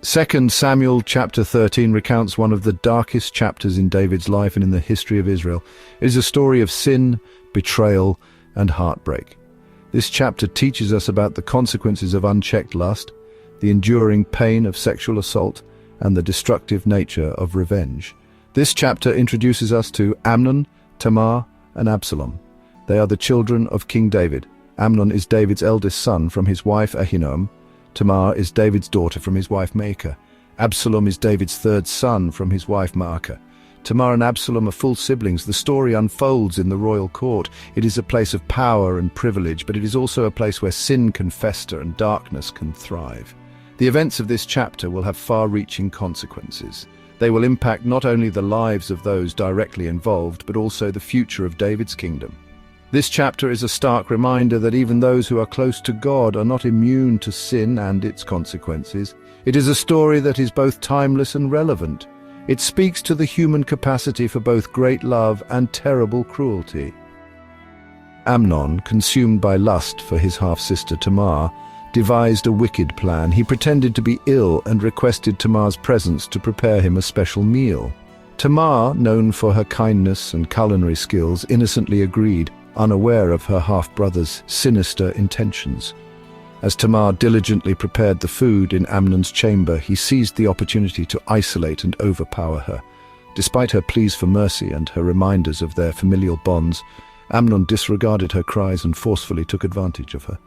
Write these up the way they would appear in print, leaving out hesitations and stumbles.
2 Samuel chapter 13 recounts one of the darkest chapters in David's life and in the history of Israel. It is a story of sin, betrayal, and heartbreak. This chapter teaches us about the consequences of unchecked lust, the enduring pain of sexual assault, and the destructive nature of revenge. This chapter introduces us to Amnon, Tamar, and Absalom. They are the children of King David. Amnon is David's eldest son from his wife Ahinoam. Tamar is David's daughter from his wife Maacah. Absalom is David's third son from his wife Maacah. Tamar and Absalom are full siblings. The story unfolds in the royal court. It is a place of power and privilege, but it is also a place where sin can fester and darkness can thrive. The events of this chapter will have far-reaching consequences. They will impact not only the lives of those directly involved, but also the future of David's kingdom. This chapter is a stark reminder that even those who are close to God are not immune to sin and its consequences. It is a story that is both timeless and relevant. It speaks to the human capacity for both great love and terrible cruelty. Amnon, consumed by lust for his half-sister Tamar, devised a wicked plan. He pretended to be ill and requested Tamar's presence to prepare him a special meal. Tamar, known for her kindness and culinary skills, innocently agreed, unaware of her half-brother's sinister intentions. As Tamar diligently prepared the food in Amnon's chamber, he seized the opportunity to isolate and overpower her. Despite her pleas for mercy and her reminders of their familial bonds, Amnon disregarded her cries and forcefully took advantage of her.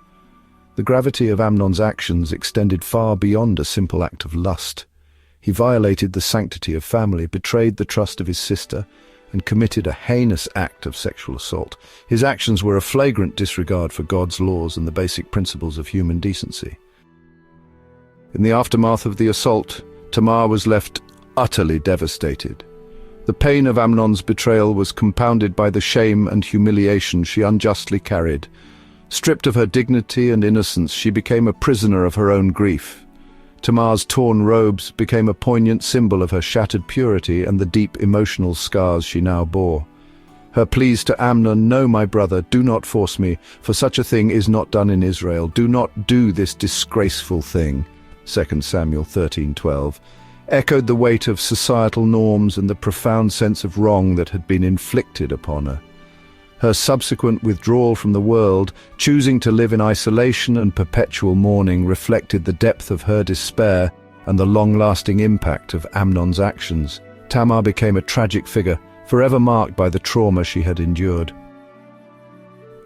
The gravity of Amnon's actions extended far beyond a simple act of lust. He violated the sanctity of family, betrayed the trust of his sister, and committed a heinous act of sexual assault. His actions were a flagrant disregard for God's laws and the basic principles of human decency. In the aftermath of the assault, Tamar was left utterly devastated. The pain of Amnon's betrayal was compounded by the shame and humiliation she unjustly carried. Stripped of her dignity and innocence, she became a prisoner of her own grief. Tamar's torn robes became a poignant symbol of her shattered purity and the deep emotional scars she now bore. Her pleas to Amnon, "No, my brother, do not force me, for such a thing is not done in Israel. Do not do this disgraceful thing," 2 Samuel 13:12, echoed the weight of societal norms and the profound sense of wrong that had been inflicted upon her. Her subsequent withdrawal from the world, choosing to live in isolation and perpetual mourning, reflected the depth of her despair and the long-lasting impact of Amnon's actions. Tamar became a tragic figure, forever marked by the trauma she had endured.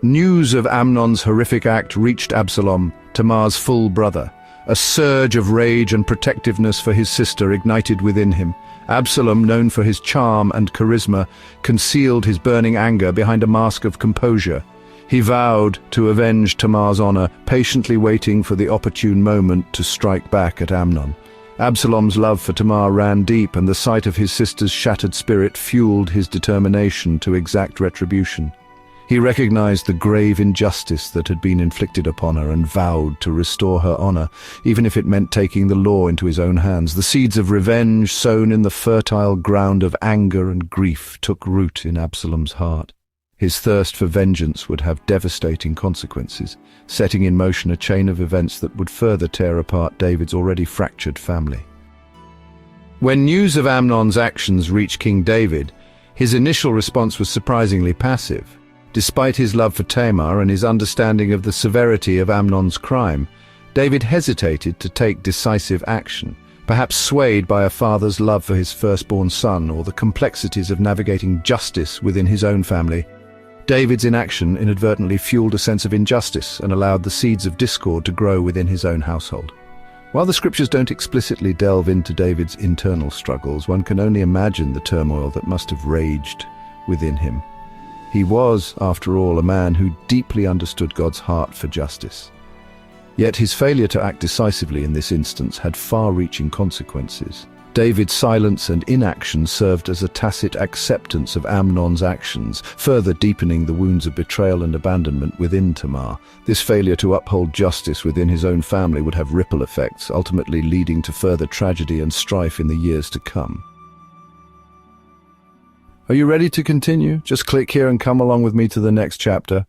News of Amnon's horrific act reached Absalom, Tamar's full brother. A surge of rage and protectiveness for his sister ignited within him. Absalom, known for his charm and charisma, concealed his burning anger behind a mask of composure. He vowed to avenge Tamar's honor, patiently waiting for the opportune moment to strike back at Amnon. Absalom's love for Tamar ran deep, and the sight of his sister's shattered spirit fueled his determination to exact retribution. He recognized the grave injustice that had been inflicted upon her and vowed to restore her honor, even if it meant taking the law into his own hands. The seeds of revenge sown in the fertile ground of anger and grief took root in Absalom's heart. His thirst for vengeance would have devastating consequences, setting in motion a chain of events that would further tear apart David's already fractured family. When news of Amnon's actions reached King David, his initial response was surprisingly passive. Despite his love for Tamar and his understanding of the severity of Amnon's crime, David hesitated to take decisive action, perhaps swayed by a father's love for his firstborn son or the complexities of navigating justice within his own family. David's inaction inadvertently fueled a sense of injustice and allowed the seeds of discord to grow within his own household. While the scriptures don't explicitly delve into David's internal struggles, one can only imagine the turmoil that must have raged within him. He was, after all, a man who deeply understood God's heart for justice. Yet his failure to act decisively in this instance had far-reaching consequences. David's silence and inaction served as a tacit acceptance of Amnon's actions, further deepening the wounds of betrayal and abandonment within Tamar. This failure to uphold justice within his own family would have ripple effects, ultimately leading to further tragedy and strife in the years to come. Are you ready to continue? Just click here and come along with me to the next chapter.